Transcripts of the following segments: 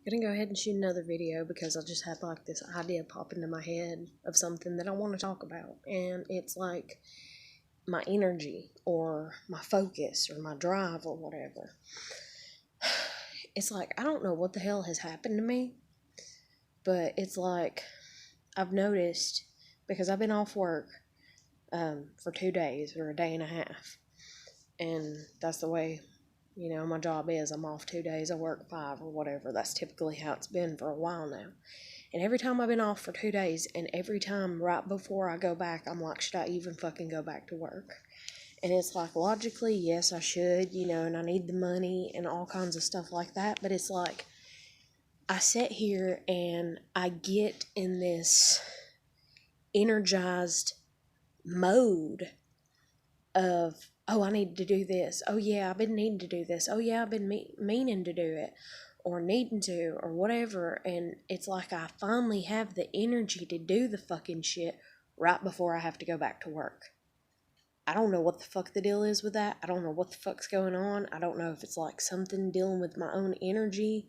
Gonna go ahead and shoot another video because I just had like this idea pop into my head of something that I want to talk about, and it's like my energy or my focus or my drive or whatever. It's like I don't know what the hell has happened to me, but it's like I've noticed because I've been off work for 2 days or a day and a half, and that's the way my job is. I'm off 2 days, I work 5 or whatever. That's typically how it's been for a while now. And every time I've been off for 2 days, and every time right before I go back, I'm like, should I even fucking go back to work? And it's like, logically, yes, I should, and I need the money and all kinds of stuff like that. But it's like, I sit here and I get in this energized mode of, oh, I need to do this. Oh, yeah, I've been needing to do this. Oh, yeah, I've been meaning to do it or needing to or whatever. And it's like I finally have the energy to do the fucking shit right before I have to go back to work. I don't know what the fuck the deal is with that. I don't know what the fuck's going on. I don't know if it's like something dealing with my own energy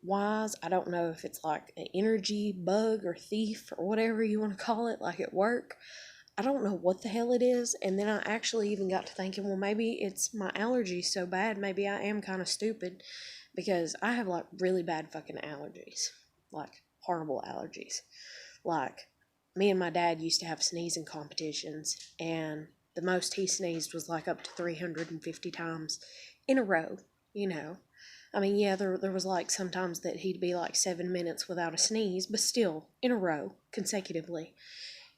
wise. I don't know if it's like an energy bug or thief or whatever you want to call it, like at work. I don't know what the hell it is. And then I actually even got to thinking, well, maybe it's my allergies so bad. Maybe I am kind of stupid because I have like really bad fucking allergies, like horrible allergies. Like me and my dad used to have sneezing competitions, and the most he sneezed was like up to 350 times in a row, you know. I mean, yeah, there was like sometimes that he'd be like 7 minutes without a sneeze, but still in a row consecutively.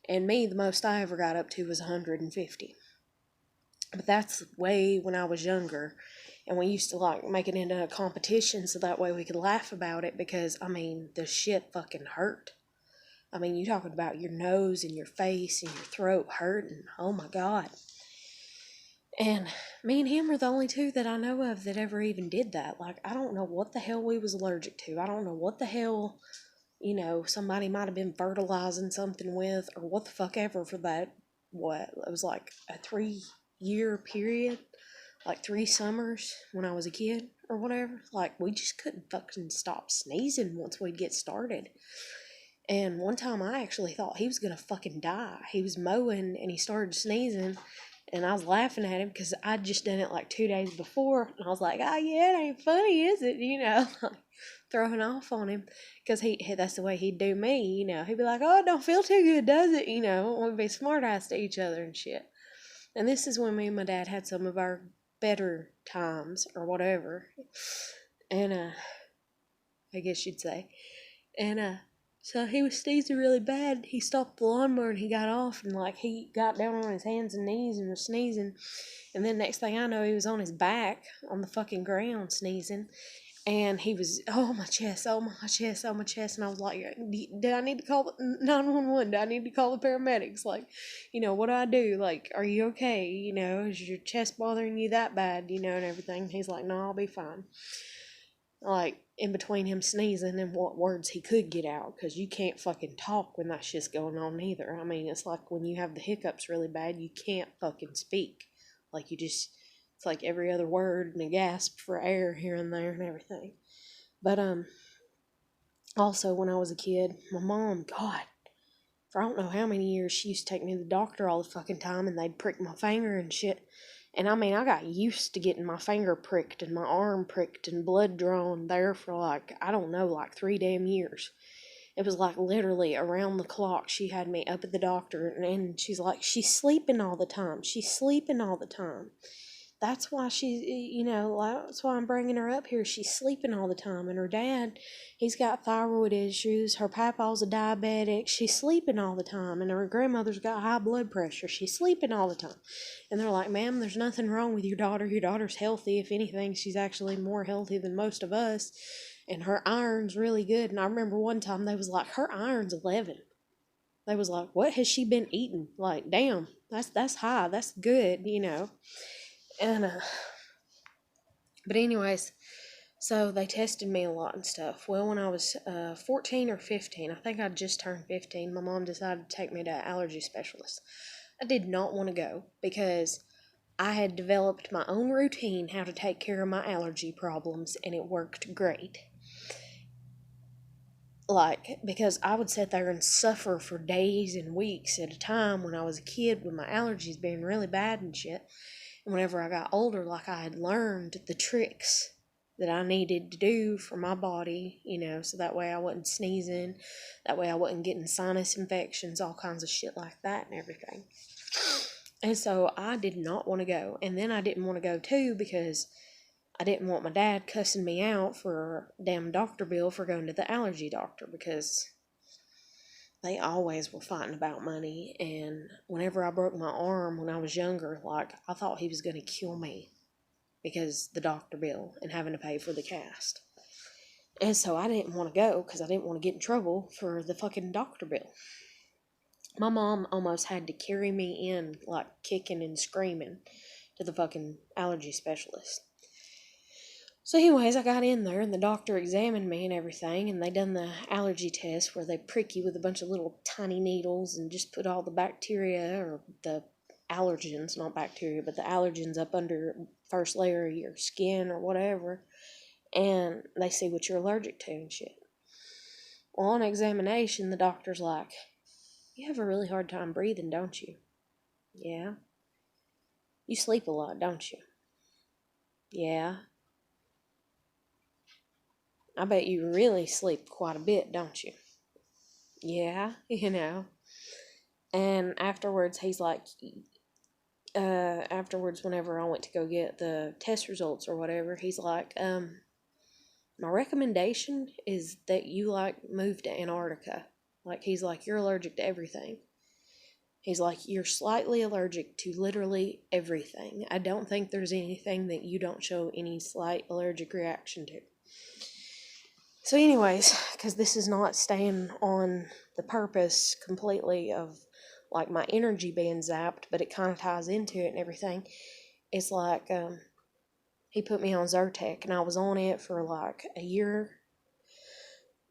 And me, the most I ever got up to was 150. But that's way when I was younger. And we used to like make it into a competition so that way we could laugh about it because, I mean, the shit fucking hurt. I mean, you talking about your nose and your face and your throat hurting. Oh my God. And me and him are the only two that I know of that ever even did that. Like, I don't know what the hell we was allergic to. I don't know what the hell, somebody might have been fertilizing something with or what the fuck ever for that. What? It was like a 3-year period, like 3 summers when I was a kid or whatever. Like, we just couldn't fucking stop sneezing once we'd get started. And one time I actually thought he was gonna fucking die. He was mowing and he started sneezing, and I was laughing at him because I'd just done it like 2 days before, and I was like, "Oh yeah, it ain't funny, is it?" Like throwing off on him because that's the way he'd do me. He'd be like, "Oh, it don't feel too good, does it?" We'd be smart ass to each other and shit. And this is when me and my dad had some of our better times or whatever, and I guess you'd say, and so he was sneezing really bad. He stopped the lawnmower and he got off and like he got down on his hands and knees and was sneezing. And then next thing I know, he was on his back on the fucking ground sneezing. And he was, oh my chest, oh my chest, oh my chest. And I was like, do I need to call 911? Do I need to call the paramedics? Like, what do I do? Like, are you okay? Is your chest bothering you that bad? And everything. He's like, no, I'll be fine. Like, in between him sneezing and what words he could get out, because you can't fucking talk when that shit's going on either. I mean, it's like when you have the hiccups really bad, you can't fucking speak. Like, it's like every other word and a gasp for air here and there and everything. But, also when I was a kid, my mom, God, for I don't know how many years, she used to take me to the doctor all the fucking time, and they'd prick my finger and shit. And I mean, I got used to getting my finger pricked and my arm pricked and blood drawn there for like, I don't know, like 3 damn years. It was like literally around the clock she had me up at the doctor, and she's like, she's sleeping all the time. She's sleeping all the time. That's why that's why I'm bringing her up here. She's sleeping all the time. And her dad, he's got thyroid issues. Her papa's a diabetic. She's sleeping all the time. And her grandmother's got high blood pressure. She's sleeping all the time. And they're like, ma'am, there's nothing wrong with your daughter. Your daughter's healthy. If anything, she's actually more healthy than most of us. And her iron's really good. And I remember one time they was like, her iron's 11. They was like, what has she been eating? Like, damn, that's high. That's good, And, but anyways, so they tested me a lot and stuff. Well, when I was 14 or 15, I think I'd just turned 15, my mom decided to take me to an allergy specialist. I did not want to go because I had developed my own routine how to take care of my allergy problems, and it worked great. like, because I would sit there and suffer for days and weeks at a time when I was a kid with my allergies being really bad and shit. And whenever I got older, like, I had learned the tricks that I needed to do for my body, so that way I wasn't sneezing, that way I wasn't getting sinus infections, all kinds of shit like that and everything. And so I did not want to go. And then I didn't want to go too because I didn't want my dad cussing me out for a damn doctor bill for going to the allergy doctor, because they always were fighting about money. And whenever I broke my arm when I was younger, like, I thought he was going to kill me because the doctor bill and having to pay for the cast. And so I didn't want to go because I didn't want to get in trouble for the fucking doctor bill. My mom almost had to carry me in, like, kicking and screaming, to the fucking allergy specialist. So anyways, I got in there and the doctor examined me and everything, and they done the allergy test where they prick you with a bunch of little tiny needles and just put all the bacteria, or the allergens, not bacteria, but the allergens up under first layer of your skin or whatever, and they see what you're allergic to and shit. Well, on examination, the doctor's like, "You have a really hard time breathing, don't you?" "Yeah." "You sleep a lot, don't you?" "Yeah." "I bet you really sleep quite a bit, don't you?" "Yeah." And afterwards, he's like, afterwards, whenever I went to go get the test results or whatever, he's like, "My recommendation is that you, like, move to Antarctica." Like, he's like, "You're allergic to everything." He's like, "You're slightly allergic to literally everything. I don't think there's anything that you don't show any slight allergic reaction to." So anyways, because this is not staying on the purpose completely of, like, my energy being zapped, but it kind of ties into it and everything. It's like, he put me on Zyrtec, and I was on it for like a year.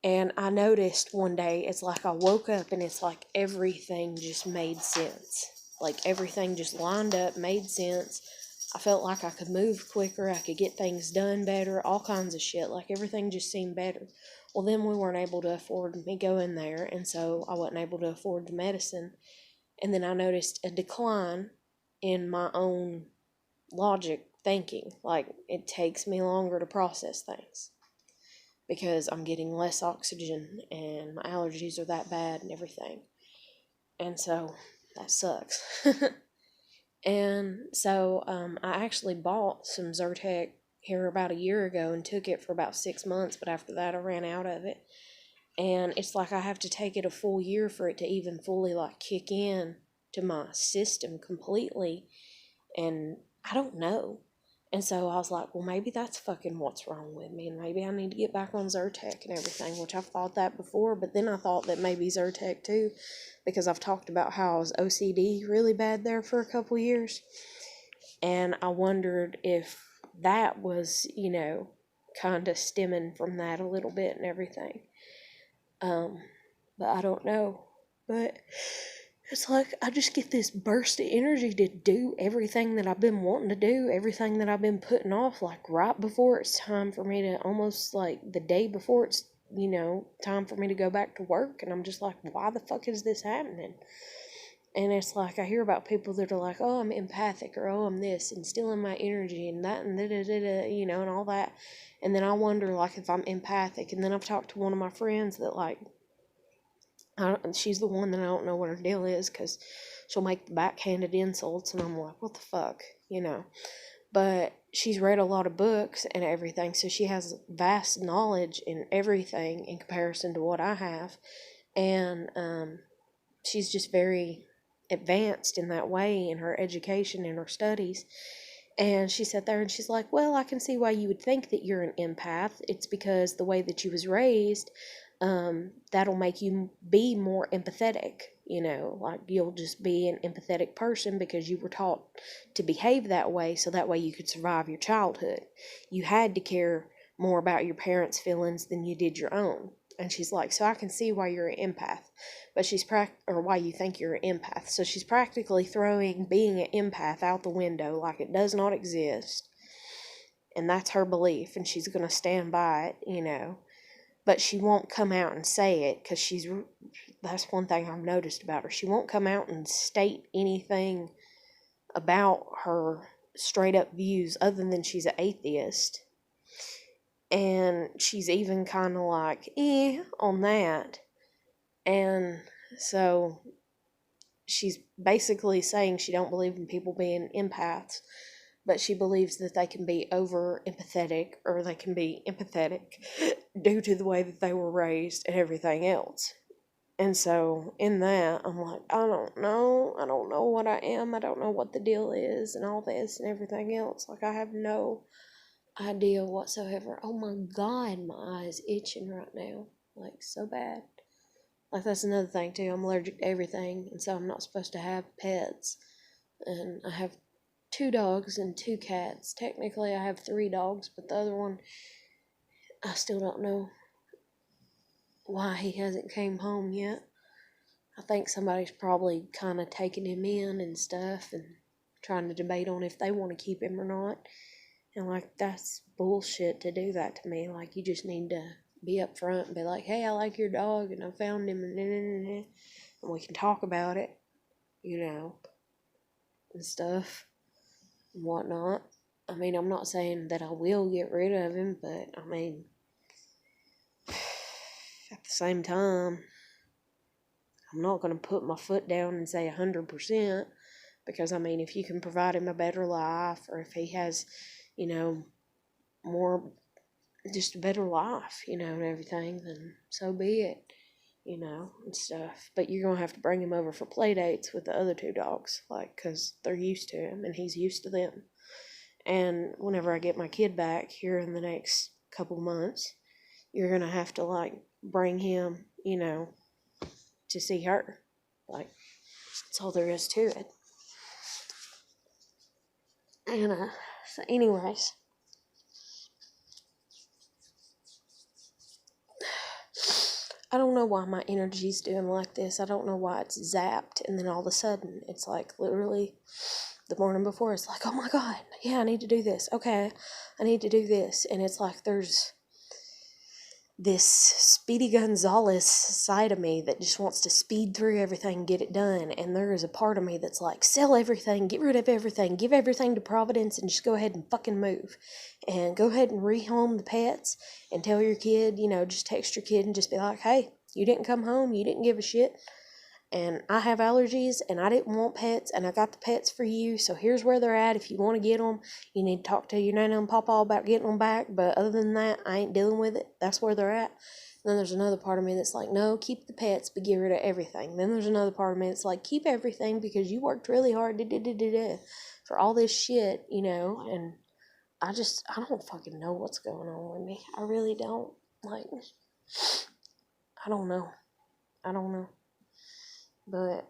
And I noticed one day, it's like I woke up and it's like everything just made sense. Like, everything just lined up, made sense. I felt like I could move quicker, I could get things done better, all kinds of shit. Like, everything just seemed better. Well, then we weren't able to afford me going there, and so I wasn't able to afford the medicine. And then I noticed a decline in my own logic thinking. Like, it takes me longer to process things because I'm getting less oxygen and my allergies are that bad and everything. And so that sucks. And so I actually bought some Zyrtec here about a year ago and took it for about 6 months, but after that I ran out of it. And it's like I have to take it a full year for it to even fully, like, kick in to my system completely. And I don't know. And so I was like, well, maybe that's fucking what's wrong with me, and maybe I need to get back on Zyrtec and everything, which I've thought that before, but then I thought that maybe Zyrtec too, because I've talked about how I was OCD really bad there for a couple years, and I wondered if that was, kind of stemming from that a little bit and everything. But I don't know. But it's like I just get this burst of energy to do everything that I've been wanting to do, everything that I've been putting off, like right before it's time for me to, almost like the day before it's, time for me to go back to work. And I'm just like, why the fuck is this happening? And it's like I hear about people that are like, oh, I'm empathic, or oh, I'm this, and stealing my energy and that, and da-da-da-da, and all that. And then I wonder, like, if I'm empathic. And then I've talked to one of my friends that, like, she's the one that I don't know what her deal is, because she'll make the backhanded insults, and I'm like, what the fuck, But she's read a lot of books and everything, so she has vast knowledge in everything in comparison to what I have. And she's just very advanced in that way in her education and her studies. And she sat there and she's like, well, I can see why you would think that you're an empath. It's because the way that you was raised, that'll make you be more empathetic. Like, you'll just be an empathetic person because you were taught to behave that way, so that way you could survive your childhood. You had to care more about your parents' feelings than you did your own. And she's like, so I can see why you're an empath, but or why you think you're an empath. So she's practically throwing being an empath out the window, like it does not exist. And that's her belief, and she's going to stand by it, but she won't come out and say it because that's one thing I've noticed about her. She won't come out and state anything about her straight up views other than she's an atheist. And she's even kind of like, on that. And so she's basically saying she don't believe in people being empaths, but she believes that they can be over empathetic, or they can be empathetic due to the way that they were raised and everything else. And so in that, I'm like, I don't know what I am, I don't know what the deal is and all this and everything else. Like, I have no idea whatsoever. Oh my God, my eye's itching right now, like so bad. Like, that's another thing too, I'm allergic to everything, and so I'm not supposed to have pets. And I have 2 dogs and 2 cats. Technically I have 3 dogs, but the other one, I still don't know why he hasn't came home yet. I think somebody's probably kind of taking him in and stuff and trying to debate on if they want to keep him or not. And like, that's bullshit to do that to me. Like, you just need to be up front and be like, hey, I like your dog and I found him and we can talk about it, and stuff and whatnot. I mean, I'm not saying that I will get rid of him, but I mean, at the same time, I'm not going to put my foot down and say 100%, because I mean, if you can provide him a better life, or if he has, more, just a better life, and everything, then so be it, and stuff. But you're going to have to bring him over for play dates with the other 2 dogs, like, because they're used to him and he's used to them. And whenever I get my kid back here in the next couple months, you're going to have to, like, bring him, to see her. Like, that's all there is to it. And, so anyways, I don't know why my energy's doing like this. I don't know why it's zapped, and then all of a sudden, it's like literally the morning before, it's like, oh my God, yeah, I need to do this. Okay, I need to do this. And it's like there's this Speedy Gonzales side of me that just wants to speed through everything and get it done. And there is a part of me that's like, sell everything, get rid of everything, give everything to Providence, and just go ahead and fucking move. And go ahead and rehome the pets, and tell your kid, just text your kid and just be like, hey, you didn't come home, you didn't give a shit, and I have allergies, and I didn't want pets, and I got the pets for you, so here's where they're at. If you want to get them, you need to talk to your nana and papa about getting them back, but other than that, I ain't dealing with it. That's where they're at. And then there's another part of me that's like, no, keep the pets, but get rid of everything. Then there's another part of me that's like, keep everything because you worked really hard for all this shit, and I don't fucking know what's going on with me. I really don't. Like, I don't know. But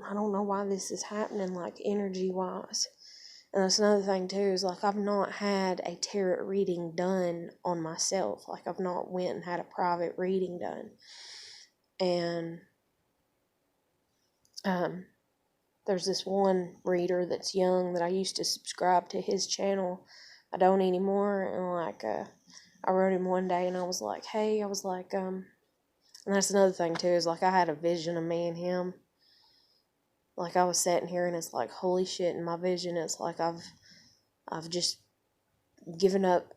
I don't know why this is happening, like, energy-wise. And that's another thing, too, is, like, I've not had a tarot reading done on myself. Like, I've not went and had a private reading done. And, there's this one reader that's young that I used to subscribe to his channel. I don't anymore. And, like, I wrote him one day and I was like, hey, and that's another thing, too, is, like, I had a vision of me and him. Like, I was sitting here and it's like, holy shit, in my vision, it's like I've just given up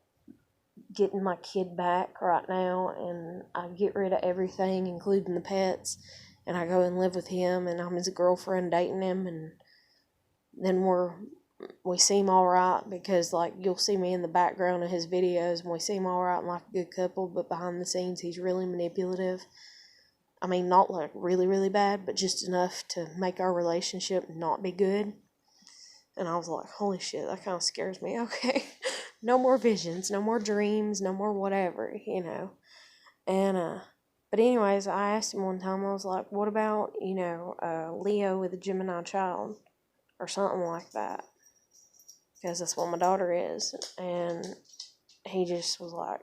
getting my kid back right now, and I get rid of everything, including the pets, and I go and live with him, and I'm his girlfriend dating him, and then we seem alright, because, like, you'll see me in the background of his videos, and we seem alright and like a good couple, but behind the scenes, he's really manipulative. I mean, not like really, really bad, but just enough to make our relationship not be good. And I was like, holy shit, that kind of scares me. Okay, no more visions, no more dreams, no more whatever, And, but anyways, I asked him one time, I was like, what about, Leo with a Gemini child? Or something like that. Because that's what my daughter is. And he just was like,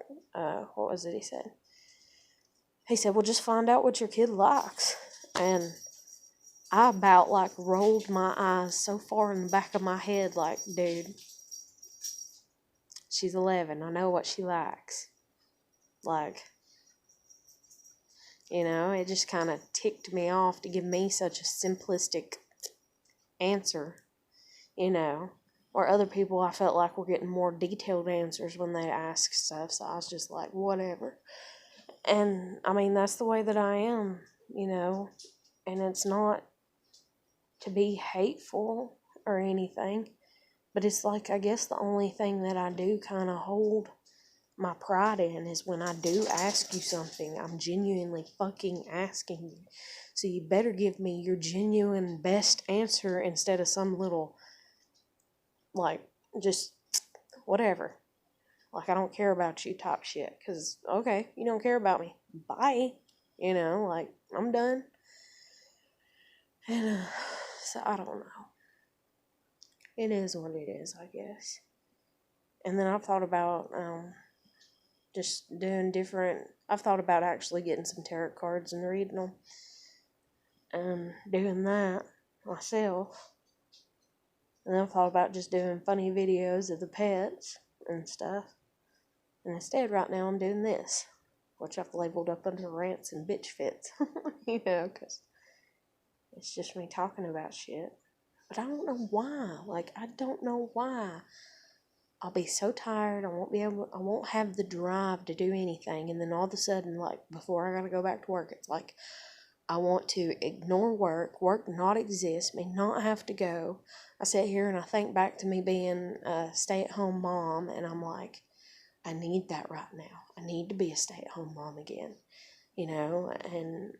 what was it he said? He said, well, just find out what your kid likes. And I about, like, rolled my eyes so far in the back of my head, like, dude, she's 11. I know what she likes. Like, You know, it just kind of ticked me off to give me such a simplistic answer, you know. Or other people I felt like were getting more detailed answers when they asked stuff, so I was just like, whatever. And, I mean, that's the way that I am, you know. And it's not to be hateful or anything, but it's like, I guess the only thing that I do kind of hold my pride in is when I do ask you something, I'm genuinely fucking asking you. So you better give me your genuine best answer instead of some little, like, just whatever. Like, I don't care about you type shit. Because, okay, you don't care about me. Bye. You know, like, I'm done. And, so I don't know. It is what it is, I guess. And then I've thought about, just doing different. I've thought about actually getting some tarot cards and reading them. And doing that myself. And then I've thought about just doing funny videos of the pets and stuff. And instead, right now, I'm doing this, which I've labeled up under rants and bitch fits. You know, because it's just me talking about shit. But I don't know why. Like, I don't know why. I'll be so tired, I won't have the drive to do anything, and then all of a sudden, like, before I gotta go back to work, it's like, I want to ignore work not exist, me not have to go. I sit here and I think back to me being a stay-at-home mom, and I'm like, I need that right now. I need to be a stay-at-home mom again, you know, and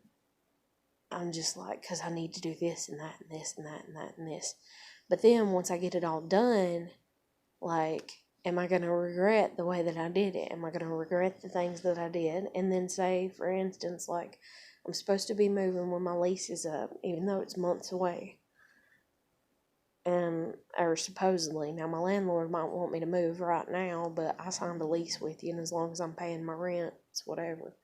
I'm just like, because I need to do this and that and this and that and that and this. But then once I get it all done, like, am I going to regret the way that I did it? Am I going to regret the things that I did? And then say, for instance, like, I'm supposed to be moving when my lease is up, even though it's months away. Or supposedly. Now, my landlord might want me to move right now, but I signed a lease with you, and as long as I'm paying my rent, it's whatever.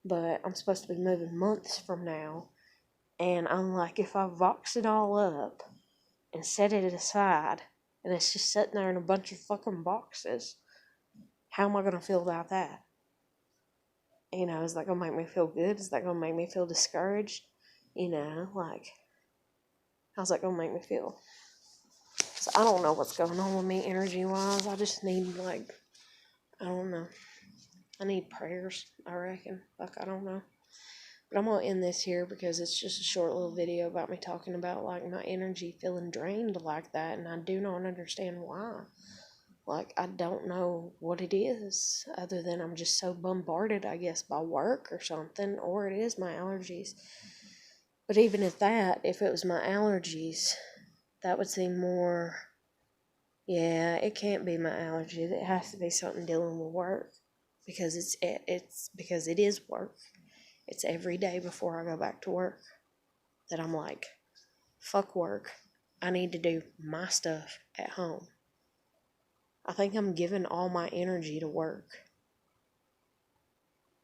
But I'm supposed to be moving months from now, and I'm like, if I box it all up and set it aside, and it's just sitting there in a bunch of fucking boxes, how am I going to feel about that? You know, is that going to make me feel good? Is that going to make me feel discouraged? You know, like, how's that going to make me feel? So I don't know what's going on with me energy-wise. I just need, like, I don't know. I need prayers, I reckon. Like, I don't know. But I'm going to end this here because it's just a short little video about me talking about, like, my energy feeling drained like that. And I do not understand why. Like, I don't know what it is, other than I'm just so bombarded, I guess, by work or something, or it is my allergies. But even at that, if it was my allergies, that would seem more, yeah, it can't be my allergies. It has to be something dealing with work, because it's because it is work. It's every day before I go back to work that I'm like, fuck work. I need to do my stuff at home. I think I'm giving all my energy to work.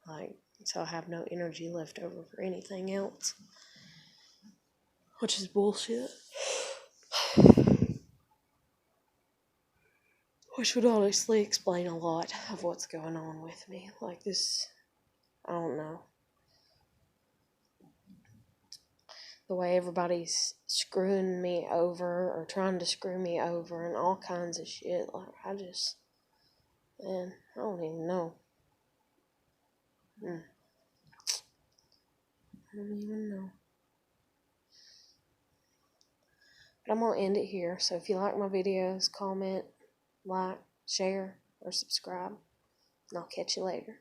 Like, so I have no energy left over for anything else. Which is bullshit. Which would honestly explain a lot of what's going on with me. Like this, I don't know. The way everybody's screwing me over or trying to screw me over and all kinds of shit. Like, man, I don't even know. I don't even know. But I'm going to end it here. So if you like my videos, comment, like, share, or subscribe. And I'll catch you later.